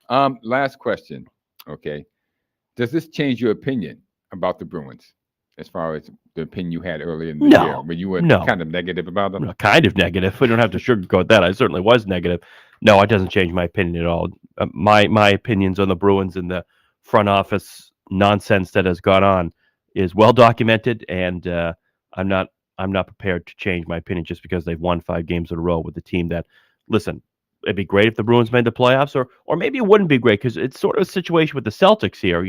Last question. Okay. Does this change your opinion about the Bruins as far as the opinion you had earlier in the year No, when you were no, kind of negative about them? no, kind of negative. We don't have to sugarcoat that. I certainly was negative. No, it doesn't change my opinion at all. My opinions on the Bruins and the front office nonsense that has gone on is well documented, and I'm not I'm not prepared to change my opinion just because they've won 5 games in a row with a team that, listen, it'd be great if the Bruins made the playoffs, or maybe it wouldn't be great because it's sort of a situation with the Celtics here.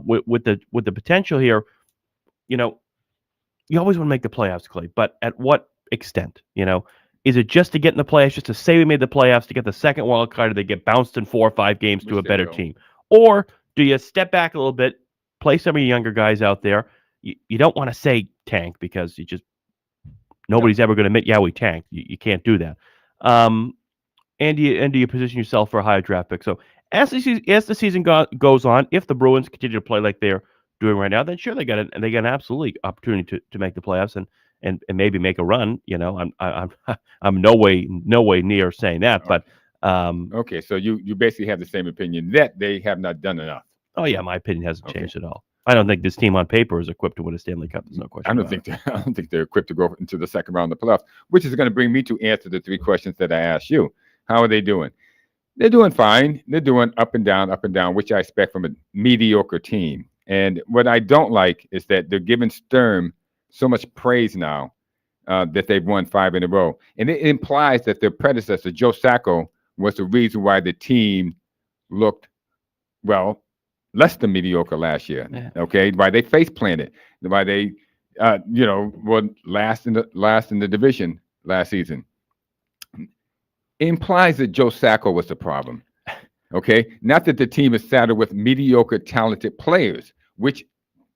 With the potential here, you know, you always want to make the playoffs, Clay, but at what extent? Is it just to get in the playoffs, just to say we made the playoffs to get the second wild card, or they get bounced in 4 or 5 games to Which a they better will. team? Or do you step back a little bit, play some of your younger guys out there? You don't want to say tank because No. nobody's ever going to admit, yeah, we tanked. You can't do that. Um, and do you position yourself for a higher draft pick? So as the season goes on, if the Bruins continue to play like they're doing right now, then sure they got an absolute opportunity to make the playoffs and maybe make a run. I'm no way near saying that, but Okay. Okay. So you basically have the same opinion that they have not done enough. oh yeah, my opinion hasn't Okay. changed at all. I don't think this team on paper is equipped to win a Stanley Cup. There's no I question don't about it. think I don't think they're equipped to go into the second round of the playoffs, which is going to bring me to answer the 3 questions that I asked you. How are they doing? They're doing fine. They're doing up and down, which I expect from a mediocre team. And what I don't like is that they're giving Sturm so much praise now that they've won 5 in a row. And it implies that their predecessor, Joe Sacco, was the reason why the team looked, well, less than mediocre last year. Yeah. Okay. Why they face planted, why they, were last in the division last season. It implies that Joe Sacco was the problem. Okay. Not that the team is saddled with mediocre, talented players, which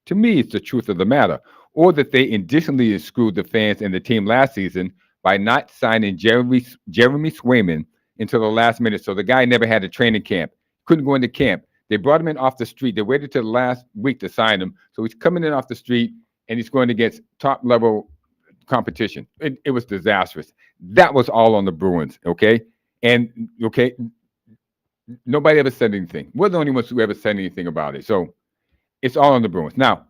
to me is the truth of the matter, or that they additionally screwed the fans and the team last season by not signing Jeremy Swayman until the last minute. So the guy never had a training camp, couldn't go into camp. They brought him in off the street. They waited till the last week to sign him. So he's coming in off the street and he's going against top level competition. It was disastrous. That was all on the Bruins. Okay. And okay, nobody ever said anything. We're the only ones who ever said anything about it. So it's all on the Bruins. Now,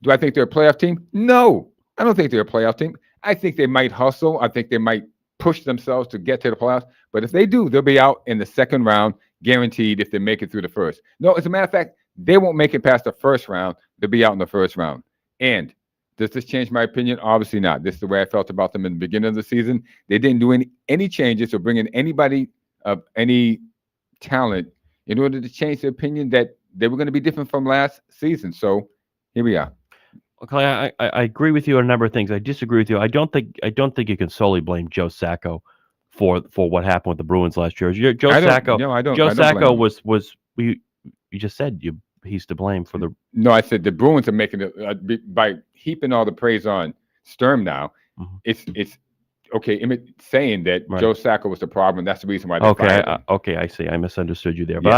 do I think they're a playoff team? No, I don't think they're a playoff team. I think they might hustle. I think they might push themselves to get to the playoffs. But if they do, they'll be out in the second round, guaranteed if they make it through the first. No, as a matter of fact, they won't make it past the first round. They'll be out in the first round. And does this change my opinion? Obviously not. This is the way I felt about them in the beginning of the season. They didn't do any changes or bring in anybody of any talent in order to change their opinion that they were going to be different from last season. So here we are. Okay, I agree with you on a number of things. I disagree with you. I don't think you can solely blame Joe Sacco for what happened with the Bruins last year. Joe I don't. Sacco No, I don't. Joe I don't blame Sacco them. was you just said he's to blame for the. No, I said the Bruins are making it by heaping all the praise on Sturm now. Mhm. It's okay. Saying that Right. Joe Sacco was the problem. That's the reason why they Okay, fired him. okay, I see. I misunderstood you there, but Yeah.